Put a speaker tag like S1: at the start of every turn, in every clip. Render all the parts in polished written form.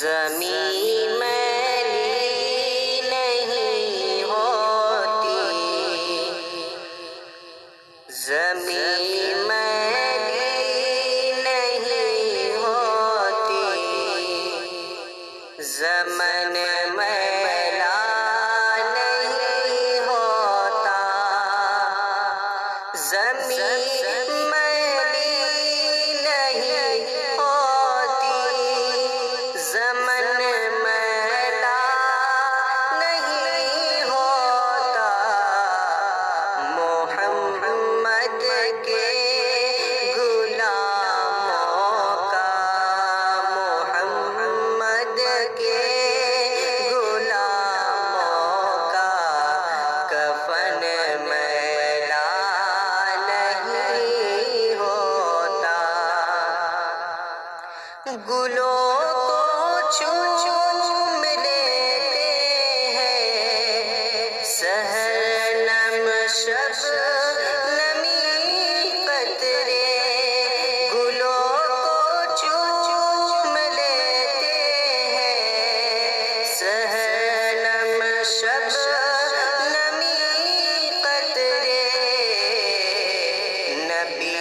S1: زمین میلی نہیں ہوتی، زمین میلی نہیں ہوتی، زمن میلا نہیں ہوتا، زمین میلی نہیں ہوتی، زمن میلا نہیں ہوتا، محمد کے غلاموں کا، محمد کے غلاموں کا کفن میلا نہیں ہوتا، گلوں کو چوم لیتے ہیں سحر نم شب نمی قطرے، گلوں کو چوم لیتے ہیں سحر نم شب نمی قطرے، نبی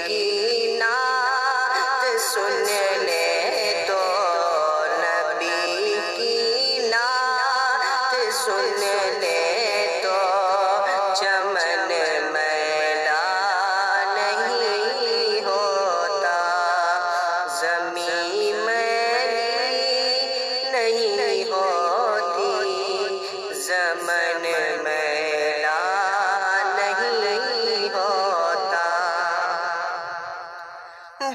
S1: کی نعت سننے تو، نبی کی نعت سننے تو چمن میلا نہیں ہوتا، زمین میلی نہیں ہوتی، زمن میلا نہیں ہوتا،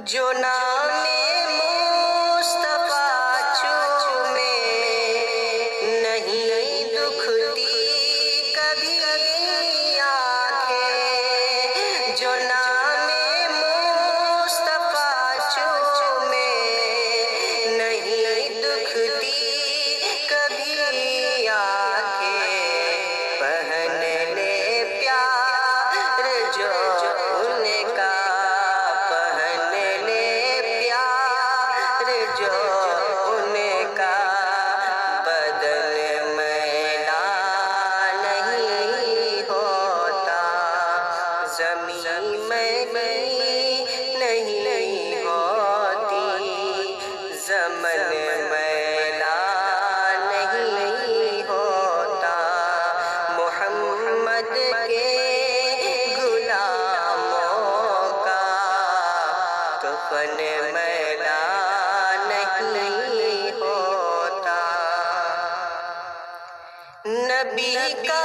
S1: جو نام مصطفیٰ چومے نہیں دکھتی کبھی آنکھیں، جو نام مصطفیٰ چومے نہیں دکھتی کبھی آنکھیں، پہن لے پیار جو ان کا، پہن لے پیار جو ان کا، بدن میلا نہیں ہوتا، زمین میلی نہیں ہوتی، زمن میلا نہیں ہوتا، محمد کے غلاموں کا کفن میلا نہیں ہوتا، نبی کا